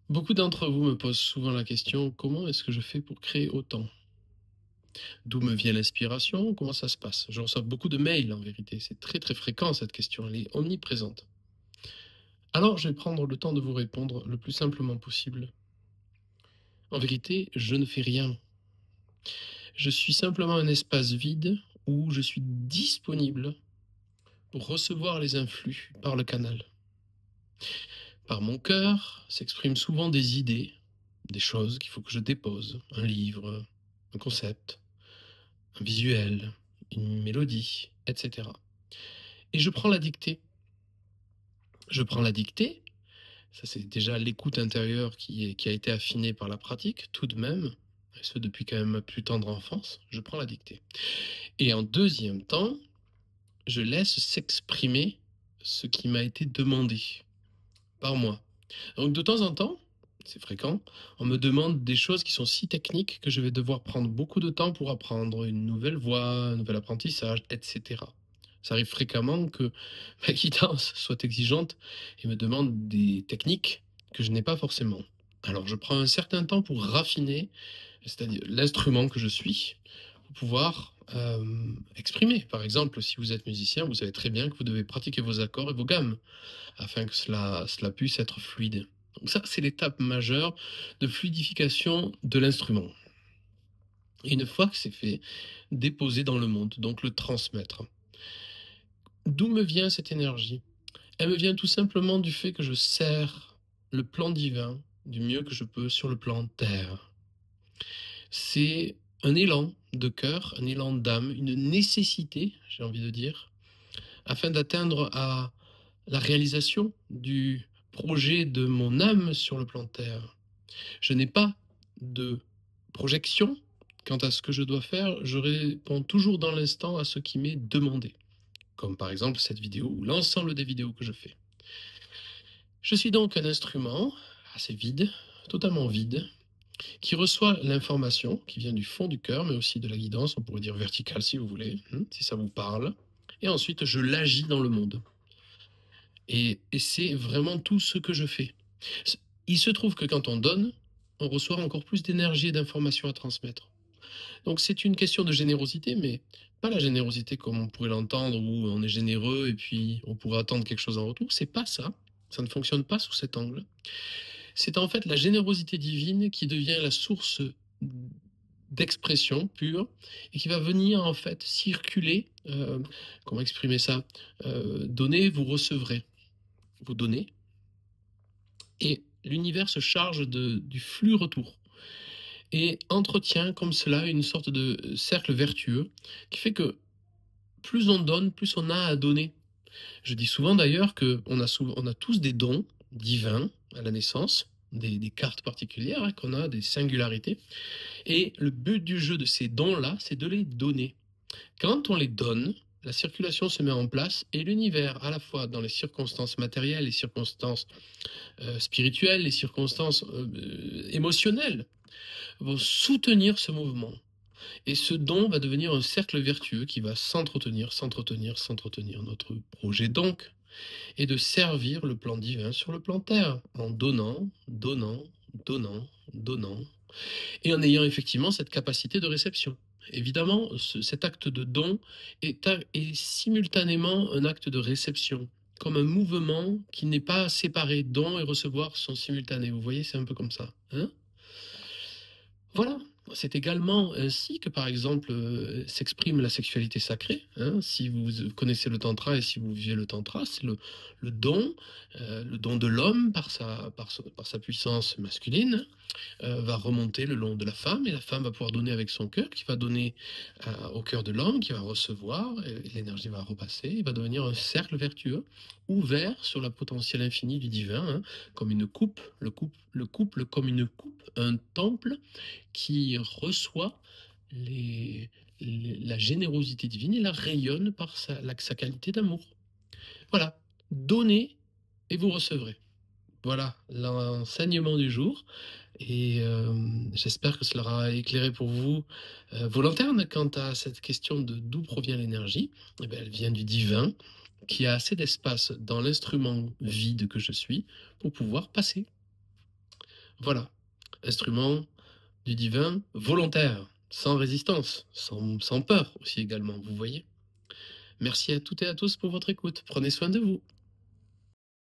Beaucoup d'entre vous me posent souvent la question: «Comment est-ce que je fais pour créer autant? D'où me vient l'inspiration? Comment ça se passe?» Je reçois beaucoup de mails en vérité, c'est très, très fréquent cette question, elle est omniprésente. Alors je vais prendre le temps de vous répondre le plus simplement possible. En vérité, je ne fais rien. Je suis simplement un espace vide où je suis disponible pour recevoir les influx par le canal. Par mon cœur s'expriment souvent des idées, des choses qu'il faut que je dépose, un livre, un concept, un visuel, une mélodie, etc. Et je prends la dictée. Je prends la dictée, ça c'est déjà l'écoute intérieure qui a été affinée par la pratique, tout de même, et ce depuis quand même ma plus tendre enfance, je prends la dictée. Et en deuxième temps, je laisse s'exprimer ce qui m'a été demandé par moi. Donc de temps en temps, c'est fréquent, on me demande des choses qui sont si techniques que je vais devoir prendre beaucoup de temps pour apprendre une nouvelle voix, un nouvel apprentissage, etc. Ça arrive fréquemment que ma guidance soit exigeante et me demande des techniques que je n'ai pas forcément. Alors je prends un certain temps pour raffiner, c'est-à-dire l'instrument que je suis, pour pouvoir exprimer. Par exemple, si vous êtes musicien, vous savez très bien que vous devez pratiquer vos accords et vos gammes afin que cela puisse être fluide. Donc ça, c'est l'étape majeure de fluidification de l'instrument. Et une fois que c'est fait, déposer dans le monde, donc le transmettre. D'où me vient cette énergie? Elle me vient tout simplement du fait que je sers le plan divin du mieux que je peux sur le plan terre. C'est un élan de cœur, un élan d'âme, une nécessité, j'ai envie de dire, afin d'atteindre à la réalisation du projet de mon âme sur le plan terre. Je n'ai pas de projection quant à ce que je dois faire, je réponds toujours dans l'instant à ce qui m'est demandé, comme par exemple cette vidéo ou l'ensemble des vidéos que je fais. Je suis donc un instrument assez vide, totalement vide, qui reçoit l'information qui vient du fond du cœur, mais aussi de la guidance, on pourrait dire verticale si vous voulez, si ça vous parle. Et ensuite, je l'agis dans le monde. Et c'est vraiment tout ce que je fais. Il se trouve que quand on donne, on reçoit encore plus d'énergie et d'informations à transmettre. Donc c'est une question de générosité, mais pas la générosité comme on pourrait l'entendre, où on est généreux et puis on pourrait attendre quelque chose en retour. C'est pas ça. Ça ne fonctionne pas sous cet angle. C'est en fait la générosité divine qui devient la source d'expression pure et qui va venir en fait circuler. Comment exprimer ça? Donnez, vous recevrez. Vous donnez, et l'univers se charge du flux retour et entretient comme cela une sorte de cercle vertueux qui fait que plus on donne, plus on a à donner. Je dis souvent d'ailleurs on a tous des dons divins à la naissance, des cartes particulières, qu'on a, des singularités. Et le but du jeu de ces dons-là, c'est de les donner. Quand on les donne, la circulation se met en place et l'univers, à la fois dans les circonstances matérielles, les circonstances spirituelles, les circonstances émotionnelles, vont soutenir ce mouvement. Et ce don va devenir un cercle vertueux qui va s'entretenir, s'entretenir, s'entretenir. Notre projet donc est de servir le plan divin sur le plan terre, en donnant, donnant, donnant, donnant, et en ayant effectivement cette capacité de réception. Évidemment, cet acte de don est simultanément un acte de réception, comme un mouvement qui n'est pas séparé. Don et recevoir sont simultanés. Vous voyez, c'est un peu comme ça. Hein? Voilà. C'est également ainsi que, par exemple, s'exprime la sexualité sacrée. Hein. Si vous connaissez le tantra et si vous vivez le tantra, c'est le don de l'homme par sa puissance masculine, va remonter le long de la femme, et la femme va pouvoir donner avec son cœur, qui va donner au cœur de l'homme, qui va recevoir, et l'énergie va repasser, il va devenir un cercle vertueux, ouvert sur la potentielle infinie du divin, comme une coupe, le couple comme une coupe, un temple qui reçoit la générosité divine et la rayonne par sa qualité d'amour. Voilà, donnez et vous recevrez. Voilà l'enseignement du jour, et j'espère que cela aura éclairé pour vous vos lanternes quant à cette question de d'où provient l'énergie. Eh bien, elle vient du divin qui a assez d'espace dans l'instrument vide que je suis pour pouvoir passer. Voilà, instrument du divin volontaire, sans résistance, sans peur aussi également, vous voyez? Merci à toutes et à tous pour votre écoute. Prenez soin de vous.